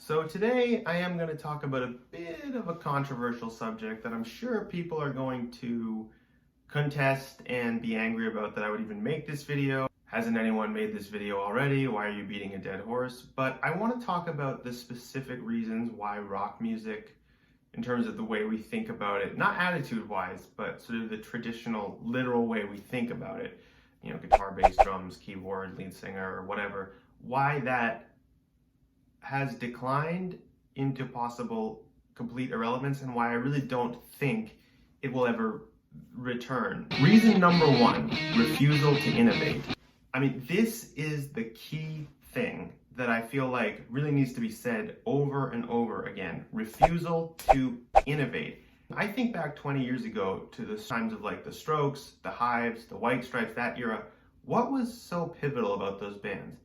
So today I am going to talk about a bit of a controversial subject that I'm sure people are going to contest and be angry about that I would even make this video. Hasn't anyone made this video already? Why are you beating a dead horse? But I want to talk about the specific reasons why rock music, in terms of the way we think about it, not attitude-wise, but sort of the traditional, literal way we think about it, you know, guitar, bass, drums, keyboard, lead singer, or whatever, why that has declined into possible complete irrelevance and why I really don't think it will ever return. Reason number one, refusal to innovate. I mean, this is the key thing that I feel like really needs to be said over and over again. Refusal to innovate. I think back 20 years ago to the times of like the Strokes, the Hives, the White Stripes, that era. What was so pivotal about those bands?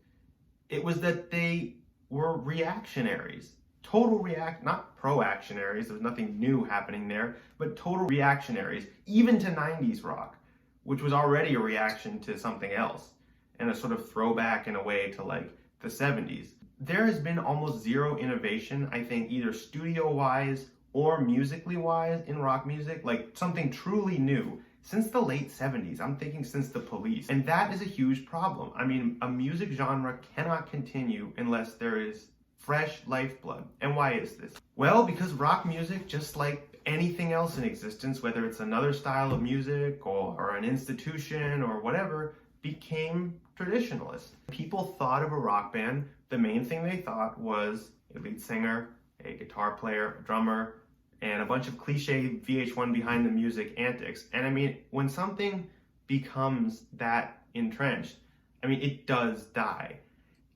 It was that they were reactionaries. Not pro-actionaries, there was nothing new happening there, but total reactionaries, even to 90s rock, which was already a reaction to something else, and a sort of throwback in a way to like the 70s. There has been almost zero innovation, I think, either studio-wise or musically-wise in rock music, like something truly new, since the late 70s. I'm thinking since the Police. And that is a huge problem. I mean, a music genre cannot continue unless there is fresh lifeblood. And why is this? Well, because rock music, just like anything else in existence, whether it's another style of music or an institution or whatever, became traditionalist. People thought of a rock band, the main thing they thought was a lead singer, a guitar player, a drummer, and a bunch of cliche VH1 behind the music antics. And I mean, when something becomes that entrenched, I mean, it does die.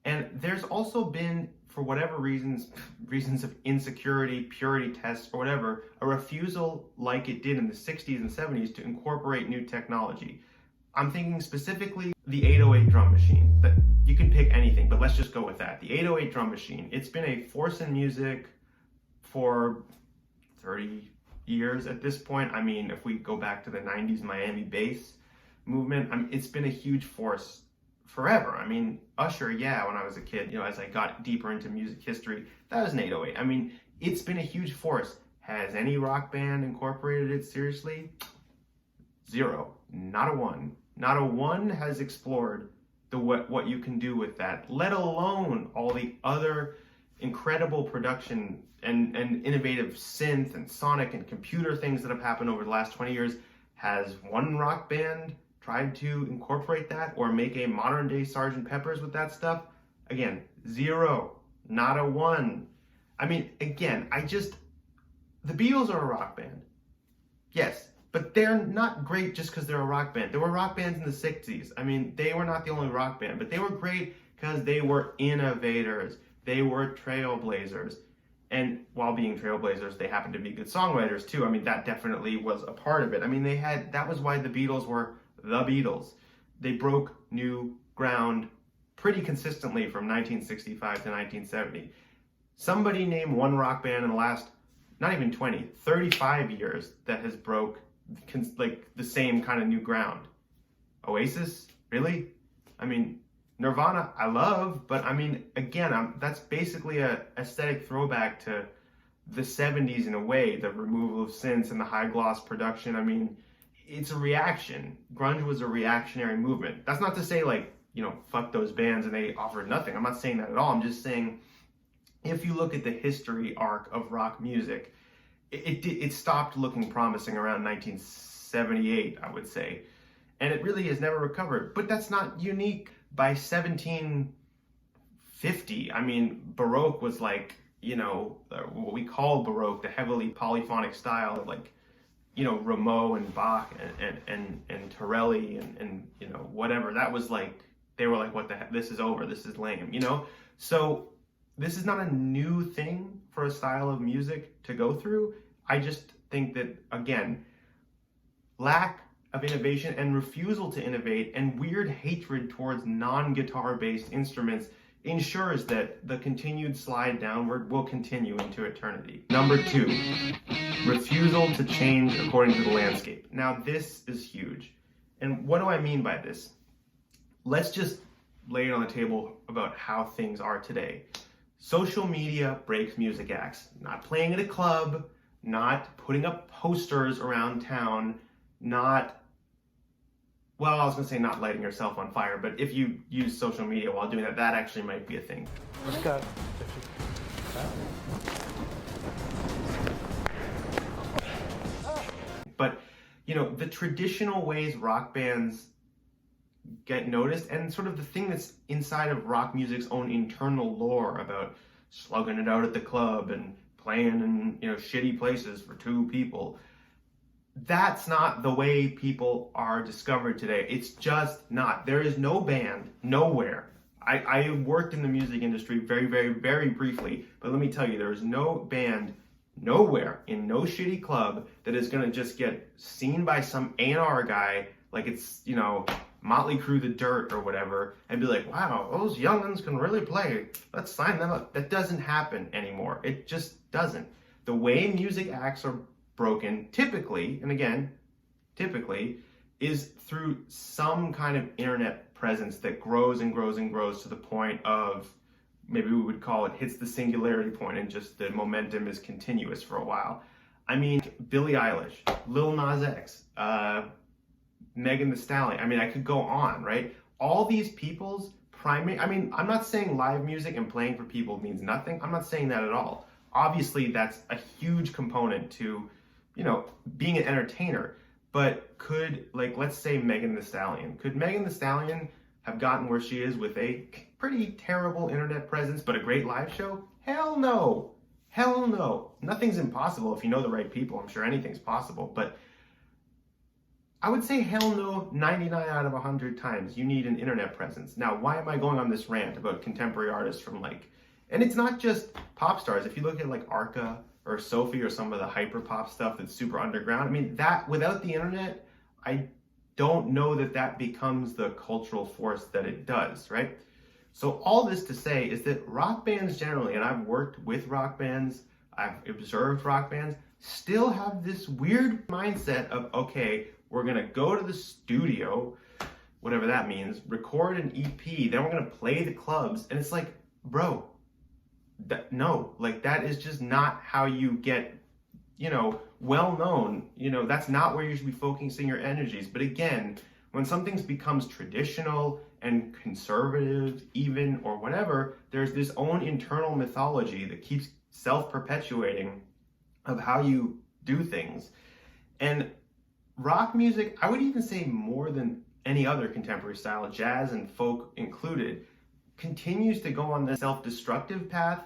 And there's also been, for whatever reasons of insecurity, purity tests, or whatever, a refusal like it did in the 60s and 70s to incorporate new technology. I'm thinking specifically the 808 drum machine. That you can pick anything, but let's just go with that. The 808 drum machine, it's been a force in music for 30 years at this point. I mean, if we go back to the 90s Miami bass movement, I mean, it's been a huge force forever. I mean, Usher, yeah, when I was a kid, you know, as I got deeper into music history, that was an 808. I mean, it's been a huge force. Has any rock band incorporated it seriously? Zero. Not a one. Not a one has explored what you can do with that, let alone all the other incredible production and innovative synth and sonic and computer things that have happened over the last 20 years. Has one rock band tried to incorporate that or make a modern day Sgt. Pepper's with that stuff? Again, zero, not a one. I mean, again, the Beatles are a rock band. Yes, but they're not great just because they're a rock band. There were rock bands in the 60s. I mean, they were not the only rock band, but they were great because they were innovators. They were trailblazers. And while being trailblazers, they happened to be good songwriters too. I mean, that definitely was a part of it. I mean, that was why the Beatles were the Beatles. They broke new ground pretty consistently from 1965 to 1970. Somebody name one rock band in the last, not even 20, 35 years that has broke like the same kind of new ground. Oasis? Really? I mean, Nirvana, I love, but I mean, again, that's basically a aesthetic throwback to the 70s in a way, the removal of synths and the high gloss production. I mean, it's a reaction. Grunge was a reactionary movement. That's not to say like, you know, fuck those bands and they offered nothing. I'm not saying that at all. I'm just saying, if you look at the history arc of rock music, it stopped looking promising around 1978, I would say. And it really has never recovered. But that's not unique. By 1750, I mean, Baroque was like, you know, what we call Baroque, the heavily polyphonic style of like, you know, Rameau and Bach and Torelli and you know, whatever. That was like, they were like, what the heck, this is over, this is lame, you know? So this is not a new thing for a style of music to go through. I just think that, again, lack of innovation and refusal to innovate and weird hatred towards non-guitar based instruments ensures that the continued slide downward will continue into eternity. Number two, refusal to change according to the landscape. Now this is huge. And what do I mean by this? Let's just lay it on the table about how things are today. social media breaks music acts. Not playing at a club, not putting up posters around town, not, well, I was gonna say not lighting yourself on fire, but if you use social media while doing that, that actually might be a thing. Let's go. But, you know, the traditional ways rock bands get noticed, and sort of the thing that's inside of rock music's own internal lore about slugging it out at the club and playing in, you know, shitty places for two people, that's not the way people are discovered today. It's just not. There is no band, nowhere. I worked in the music industry very, very, very briefly, but let me tell you, there is no band nowhere in no shitty club that is going to just get seen by some A&R guy like it's, you know, Motley Crue the Dirt or whatever, and be like, wow, those young'uns can really play. Let's sign them up. That doesn't happen anymore. It just doesn't. The way music acts are broken, typically, and again, typically, is through some kind of internet presence that grows and grows and grows to the point of, maybe we would call it, hits the singularity point, and just the momentum is continuous for a while. I mean, Billie Eilish, Lil Nas X, Megan Thee Stallion. I mean, I could go on, right? All these people's primary, I mean, I'm not saying live music and playing for people means nothing. I'm not saying that at all. Obviously, that's a huge component to, you know, being an entertainer. But could, like, let's say Megan Thee Stallion. Could Megan Thee Stallion have gotten where she is with a pretty terrible internet presence but a great live show? Hell no. Hell no. Nothing's impossible if you know the right people. I'm sure anything's possible. But I would say hell no 99 out of 100 times. You need an internet presence. Now, why am I going on this rant about contemporary artists from, like, and it's not just pop stars. If you look at like Arca or Sophie or some of the hyper pop stuff that's super underground, I mean, that without the internet, I don't know that that becomes the cultural force that it does, right? So all this to say is that rock bands generally, and I've worked with rock bands, I've observed rock bands, still have this weird mindset of, okay, we're gonna go to the studio, whatever that means, record an EP, then we're gonna play the clubs, and it's like, bro, no, like that is just not how you get, you know, well known. You know, that's not where you should be focusing your energies. But again, when something becomes traditional and conservative even or whatever, there's this own internal mythology that keeps self-perpetuating of how you do things. And rock music, I would even say more than any other contemporary style, jazz and folk included, continues to go on the self-destructive path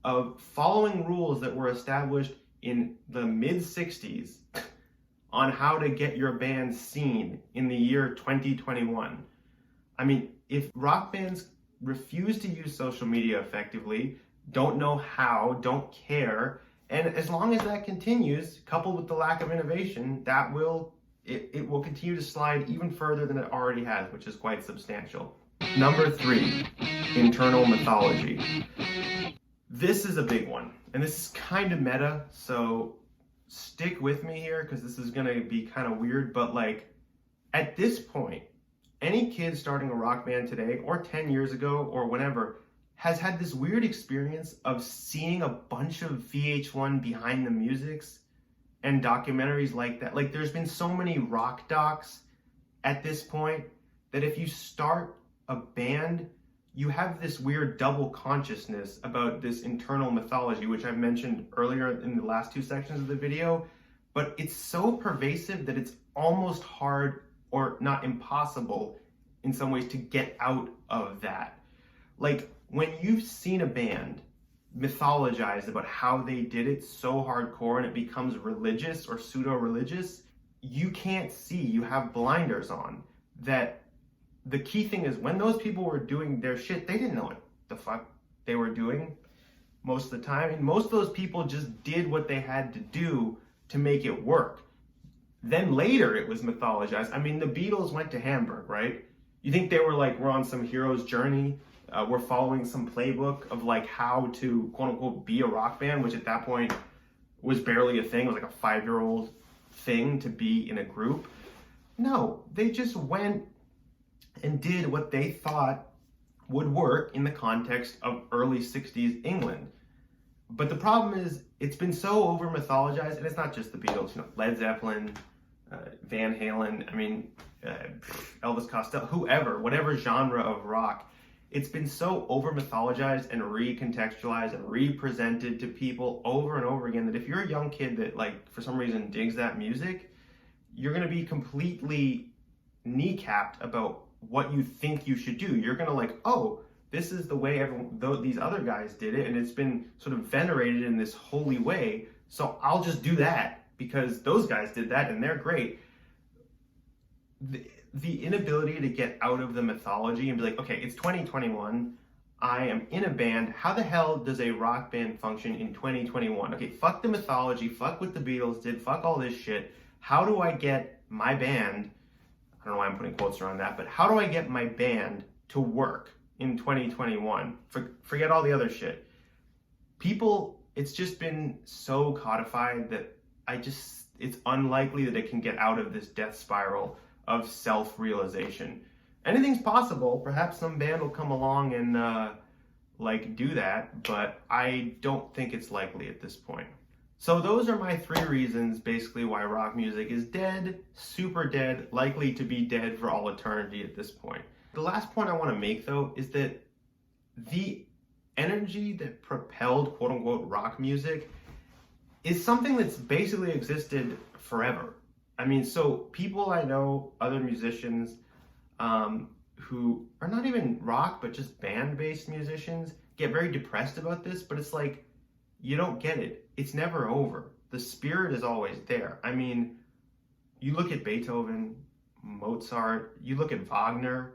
of following rules that were established in the mid-60s on how to get your band seen in the year 2021. I mean, if rock bands refuse to use social media effectively, don't know how, don't care, and as long as that continues, coupled with the lack of innovation, that will it will continue to slide even further than it already has, which is quite substantial. Number 3, internal mythology. This is a big one, and this is kind of meta, so stick with me here because this is going to be kind of weird, but like at this point, any kid starting a rock band today or 10 years ago or whenever has had this weird experience of seeing a bunch of VH1 behind the musics and documentaries like that. Like there's been so many rock docs at this point that if you start a band, you have this weird double consciousness about this internal mythology, which I've mentioned earlier in the last 2 sections of the video, but it's so pervasive that it's almost hard or not impossible in some ways to get out of that. Like when you've seen a band mythologized about how they did it so hardcore and it becomes religious or pseudo-religious, you can't see, you have blinders on. That the key thing is when those people were doing their shit, they didn't know what the fuck they were doing most of the time. And most of those people just did what they had to do to make it work. Then later it was mythologized. I mean, the Beatles went to Hamburg, right? You think they were like, we're on some hero's journey? We're following some playbook of like how to quote unquote be a rock band, which at that point was barely a thing. It was like a 5-year-old thing to be in a group. No, they just went and did what they thought would work in the context of early 60s England. But the problem is, it's been so over mythologized, and it's not just the Beatles, Led Zeppelin, Van Halen, Elvis Costello, whoever, whatever genre of rock, it's been so over mythologized and recontextualized and represented to people over and over again that if you're a young kid that, like, for some reason digs that music, you're going to be completely kneecapped about what you think you should do. You're going to like, oh, this is the way these other guys did it, and it's been sort of venerated in this holy way, so I'll just do that because those guys did that and they're great. The inability to get out of the mythology and be like, okay, it's 2021, I am in a band, how the hell does a rock band function in 2021? Okay, fuck the mythology, fuck what the Beatles did, fuck all this shit. How do I get my band, I don't know why I'm putting quotes around that, but how do I get my band to work in 2021? Forget all the other shit. People, it's just been so codified that it's unlikely that it can get out of this death spiral of self-realization. Anything's possible. Perhaps some band will come along and do that, but I don't think it's likely at this point. So those are my 3 reasons basically why rock music is dead, super dead, likely to be dead for all eternity at this point. The last point I want to make, though, is that the energy that propelled quote-unquote rock music is something that's basically existed forever. So people I know, other musicians who are not even rock, but just band-based musicians, get very depressed about this, but it's like, you don't get it. It's never over. The spirit is always there. You look at Beethoven, Mozart, you look at Wagner,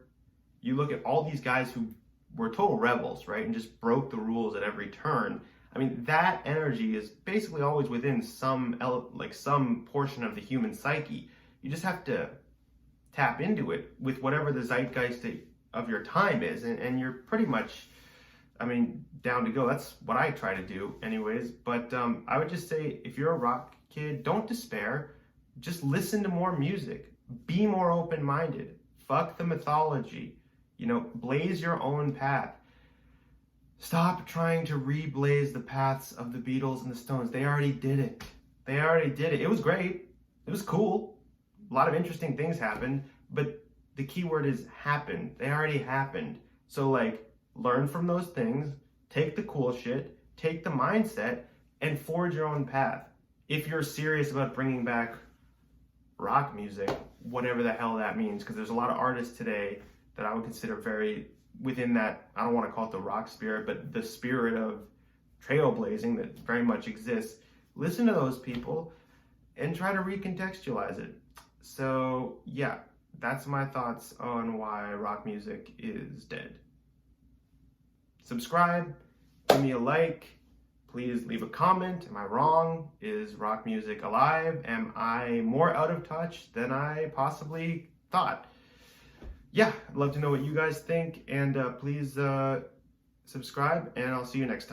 you look at all these guys who were total rebels, right? And just broke the rules at every turn. That energy is basically always within some portion of the human psyche. You just have to tap into it with whatever the zeitgeist of your time is. And you're pretty much, down to go. That's what I try to do anyways. But I would just say, if you're a rock kid, don't despair. Just listen to more music. Be more open-minded. Fuck the mythology. Blaze your own path. Stop trying to reblaze the paths of the Beatles and the Stones. They already did it. It was great. It was cool. A lot of interesting things happened, but the key word is happened. They already happened. So learn from those things, take the cool shit, take the mindset, and forge your own path. If you're serious about bringing back rock music, whatever the hell that means, because there's a lot of artists today that I would consider very within that, I don't want to call it the rock spirit, but the spirit of trailblazing that very much exists. Listen to those people and try to recontextualize it. So yeah, that's my thoughts on why rock music is dead. Subscribe, give me a like, please leave a comment. Am I wrong? Is rock music alive? Am I more out of touch than I possibly thought? Yeah, I'd love to know what you guys think, and please subscribe, and I'll see you next time.